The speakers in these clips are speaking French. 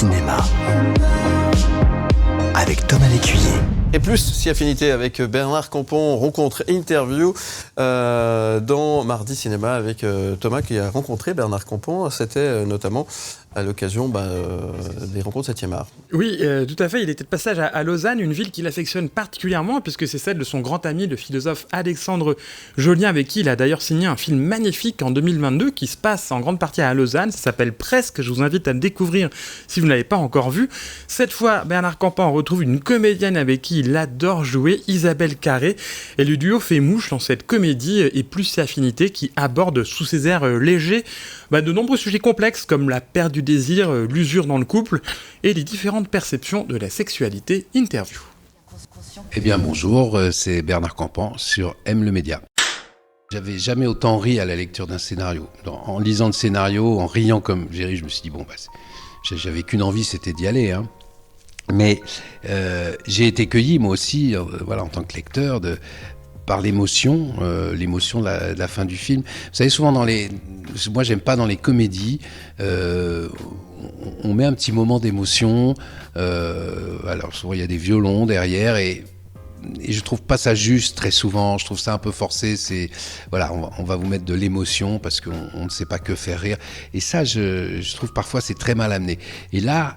Cinéma avec Thomas Lécuyer. Et plus si affinité avec Bernard Campan, rencontre et interview dans Mardi Cinéma avec Thomas qui a rencontré Bernard Campan. C'était notamment à l'occasion des rencontres 7e art. Oui, tout à fait. Il était de passage à Lausanne, une ville qu'il affectionne particulièrement puisque c'est celle de son grand ami, le philosophe Alexandre Jolien, avec qui il a d'ailleurs signé un film magnifique en 2022 qui se passe en grande partie à Lausanne. Ça s'appelle Presque. Je vous invite à le découvrir si vous ne l'avez pas encore vu. Cette fois, Bernard Campan retrouve une comédienne avec qui il adore jouer, Isabelle Carré. Et le duo fait mouche dans cette comédie et plus si affinité qui aborde sous ses airs légers de nombreux sujets complexes comme la perte du désir, l'usure dans le couple et les différentes perceptions de la sexualité. Interview. Eh bien bonjour, c'est Bernard Campan sur M le Média. J'avais jamais autant ri à la lecture d'un scénario. En lisant le scénario, en riant comme j'ai ri, je me suis dit j'avais qu'une envie, c'était d'y aller. Mais j'ai été cueilli moi aussi, en tant que lecteur, par l'émotion de la fin du film. Vous savez, souvent moi j'aime pas dans les comédies, on met un petit moment d'émotion, alors souvent il y a des violons derrière et je trouve pas ça juste très souvent, je trouve ça un peu forcé, on va vous mettre de l'émotion parce qu'on ne sait pas que faire rire, et ça je trouve parfois c'est très mal amené, et là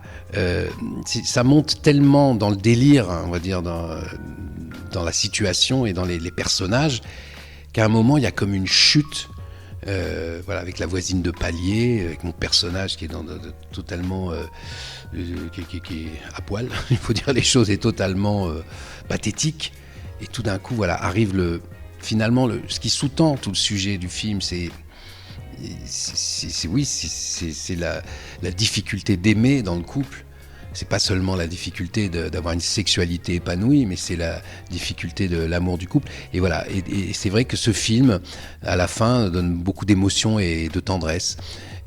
ça monte tellement dans le délire, on va dire dans la situation et dans les personnages, qu'à un moment il y a comme une chute, avec la voisine de palier, avec mon personnage qui est totalement qui est à poil, il faut dire les choses, est totalement pathétique, et tout d'un coup arrive ce qui sous-tend tout le sujet du film, c'est la difficulté d'aimer dans le couple. C'est pas seulement la difficulté d'avoir une sexualité épanouie, mais c'est la difficulté de l'amour du couple. Et voilà. Et c'est vrai que ce film, à la fin, donne beaucoup d'émotion et de tendresse.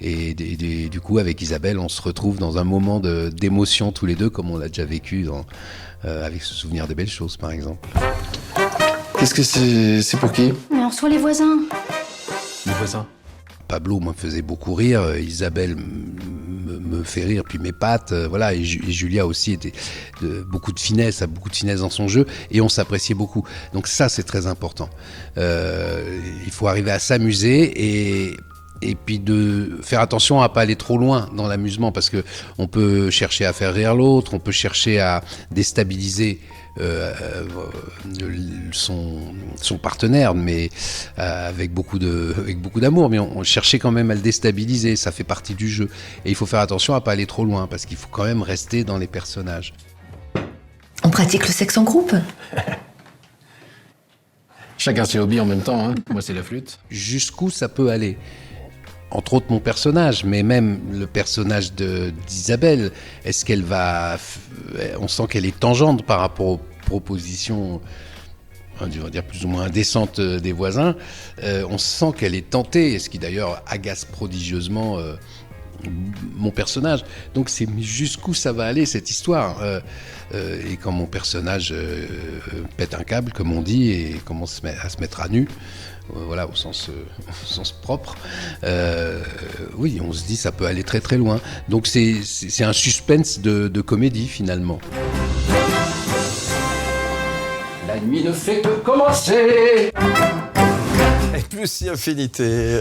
Et du coup, avec Isabelle, on se retrouve dans un moment d'émotion tous les deux, comme on l'a déjà vécu avec ce souvenir des belles choses, par exemple. Qu'est-ce que c'est pour qui ? Mais on reçoit les voisins. Les voisins ? Pablo me faisait beaucoup rire, Isabelle me fait rire, puis m'épate, et Julia aussi était beaucoup de finesse dans son jeu, et on s'appréciait beaucoup. Donc ça, c'est très important. Il faut arriver à s'amuser et puis de faire attention à pas aller trop loin dans l'amusement, parce que on peut chercher à faire rire l'autre, on peut chercher à déstabiliser son partenaire, mais avec beaucoup d'amour, mais on cherchait quand même à le déstabiliser, ça fait partie du jeu, et il faut faire attention à pas aller trop loin, parce qu'il faut quand même rester dans les personnages. On pratique le sexe en groupe. Chacun ses hobbies en même temps, Moi c'est la flûte. Jusqu'où ça peut aller ? Entre autres mon personnage, mais même le personnage d'Isabelle, est-ce qu'elle va... On sent qu'elle est tangente par rapport aux propositions, on va dire plus ou moins indécentes des voisins. On sent qu'elle est tentée, ce qui d'ailleurs agace prodigieusement mon personnage. Donc c'est jusqu'où ça va aller cette histoire. Et quand mon personnage pète un câble, comme on dit, et commence à se mettre à nu, au sens propre, oui, on se dit ça peut aller très très loin. Donc c'est un suspense de comédie finalement. La nuit ne fait que commencer. Et plus si affinité,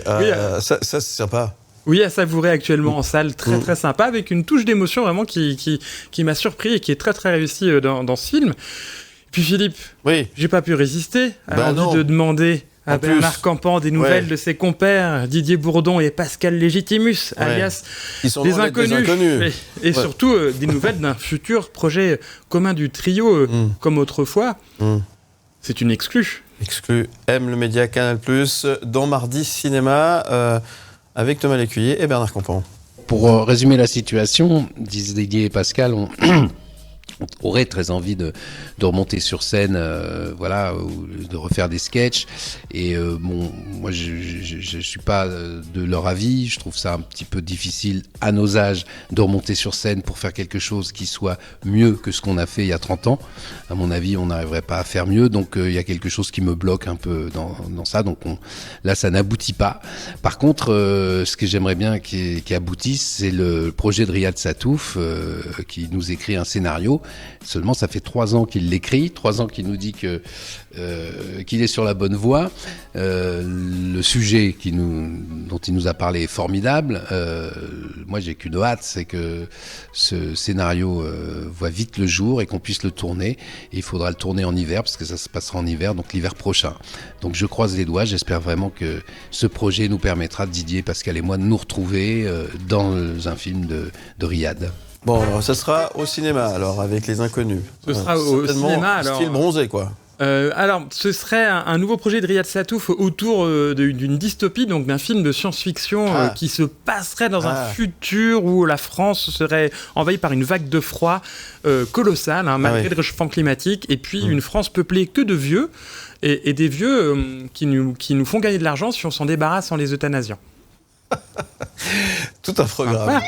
ça c'est sympa. Oui, à savourer actuellement en salle, très très sympa, avec une touche d'émotion vraiment qui m'a surpris et qui est très très réussie dans ce film. Puis Philippe, oui. J'ai pas pu résister à l'envie de demander à Bernard Campan des nouvelles de ses compères, Didier Bourdon et Pascal Légitimus, alias des inconnus. Et surtout des nouvelles d'un futur projet commun du trio, comme autrefois. C'est une exclue. Exclue, M le Média Canal+, dans Mardi Cinéma, avec Thomas Lécuyer et Bernard Campan. Pour résumer la situation, Didier et Pascal aurait très envie de remonter sur scène, voilà, ou de refaire des sketchs. Et bon, moi, je suis pas de leur avis. Je trouve ça un petit peu difficile à nos âges de remonter sur scène pour faire quelque chose qui soit mieux que ce qu'on a fait il y a 30 ans. À mon avis, on n'arriverait pas à faire mieux. Donc, il y a quelque chose qui me bloque un peu dans ça. Donc, là, ça n'aboutit pas. Par contre, ce que j'aimerais bien qui aboutisse, c'est le projet de Riyad Sattouf, qui nous écrit un scénario. Seulement, ça fait 3 ans qu'il l'écrit, 3 ans qu'il nous dit qu'il est sur la bonne voie. Le sujet dont il nous a parlé est formidable. Moi, j'ai qu'une hâte, c'est que ce scénario voit vite le jour et qu'on puisse le tourner. Et il faudra le tourner en hiver, parce que ça se passera en hiver, donc l'hiver prochain. Donc je croise les doigts, j'espère vraiment que ce projet nous permettra, Didier, Pascal et moi, de nous retrouver dans un film de Riyad. Bon, alors, ça sera au cinéma, alors, avec Les Inconnus. Ce sera au cinéma, alors. Style bronzé, quoi. Alors, ce serait un nouveau projet de Riyad Sattouf autour d'une dystopie, donc d'un film de science-fiction qui se passerait dans un futur où la France serait envahie par une vague de froid colossale, malgré le réchauffement climatique, et puis une France peuplée que de vieux, et des vieux qui nous font gagner de l'argent si on s'en débarrasse en les euthanasiant. Tout un programme. Voilà.